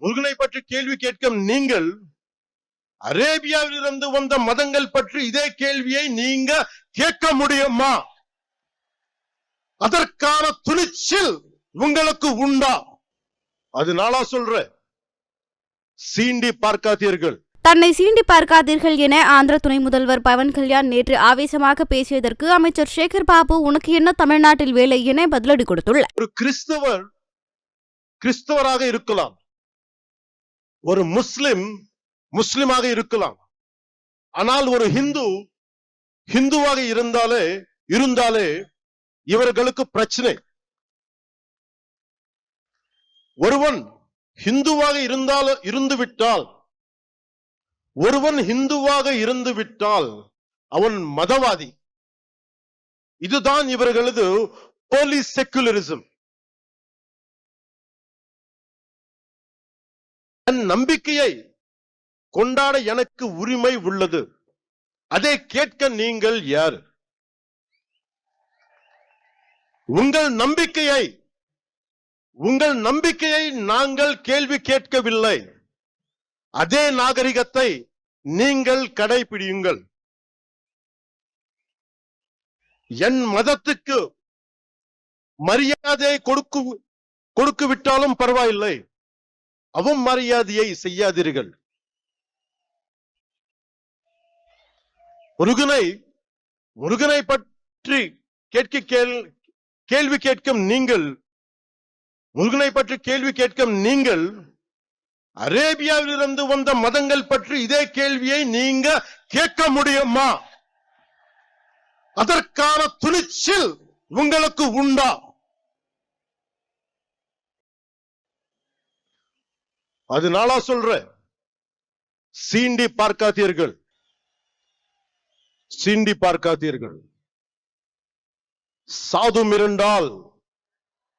முருகனை பற்றி கேள்வி கேட்கும் நீங்கள் அரேபியாவில் இருந்து வந்த மதங்கள் பற்றி இதே கேள்வியை நீங்க கேட்க முடியுமா? அதற்கான துணிச்சல் உங்களுக்கு உண்டா? அதனால சொல்றேன், சீண்டி பார்க்காதீர்கள். தன்னை சீண்டி பார்க்காதீர்கள் என ஆந்திர துணை முதல்வர் பவன் கல்யாண் நேற்று ஆவேசமாக பேசியதற்கு அமைச்சர் சேகர் பாபு உனக்கு என்ன தமிழ்நாட்டில் வேலை என பதிலடி கொடுத்துள்ளார். ஒரு கிறிஸ்தவராக இருக்கலாம், ஒரு முஸ்லிமாக இருக்கலாம், ஆனால் ஒரு ஹிந்துவாக இருந்தாலே இவர்களுக்கு பிரச்சனை. ஒருவன் ஹிந்துவாக இருந்துவிட்டால் அவன் மதவாதி. இதுதான் இவர்களது போலி செக்குலரிசம். என் நம்பிக்கையை கொண்டாட எனக்கு உரிமை உள்ளது. அதை கேட்க நீங்கள் யார்? உங்கள் நம்பிக்கையை நாங்கள் கேள்வி கேட்கவில்லை. அதே நாகரிகத்தை நீங்கள் கடைபிடியுங்கள். என் மதத்துக்கு மரியாதை கொடுக்கு விட்டாலும் பரவாயில்லை, அவமரியாதையை செய்யாதீர்கள். முருகனை பற்றி கேள்வி கேட்கும் நீங்கள் அரேபியாவில் இருந்து வந்த மதங்கள் பற்றி இதே கேள்வியை நீங்க கேட்க முடியுமா? அதற்கான துணிச்சல் உங்களுக்கு உண்டா? அதனால சொல்றேன், சீண்டி பார்க்காதீர்கள். சாது மிரண்டால்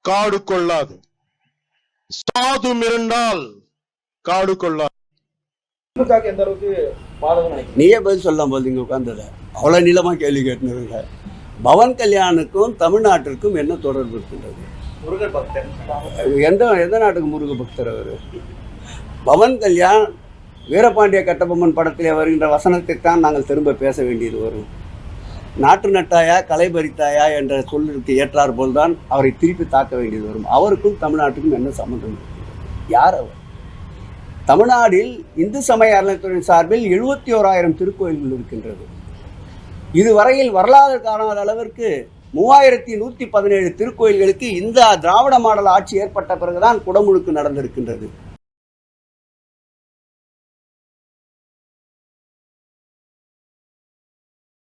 காடு கொள்ளாது. நீயே பதில் சொல்லலாம் போது இங்க உட்கார்ந்தத அவ்வளவு நீளமா கேள்வி கேட்டுருங்க. பவன் கல்யாணுக்கும் தமிழ்நாட்டிற்கும் என்ன தொடர்பு இருக்கின்றது? எந்த நாட்டுக்கு முருக பக்தர் அவரு? பவன் கல்யாண் வீரபாண்டிய கட்டபொம்மன் படத்திலே வருகின்ற வசனத்தை தான் நாங்கள் திரும்ப பேச வேண்டியது வரும். நாட்டு நட்டாயா களை பறித்தாயா என்ற சொல்லிற்கு ஏற்றார் போல்தான் அவரை திருப்பி தாக்க வேண்டியது வரும். அவருக்கும் தமிழ்நாட்டுக்கும் என்ன சம்பந்தம்? யார் அவர்? தமிழ்நாட்டில் இந்து சமய அறநிலையத்துறை சார்பில் 71,000 திருக்கோயில்கள் இருக்கின்றது. இதுவரையில் வரலாறு காணாத அளவிற்கு 3117 திருக்கோயில்களுக்கு இந்த திராவிட மாடல் ஆட்சி ஏற்பட்ட பிறகுதான் குடமுழுக்கு நடந்திருக்கின்றது.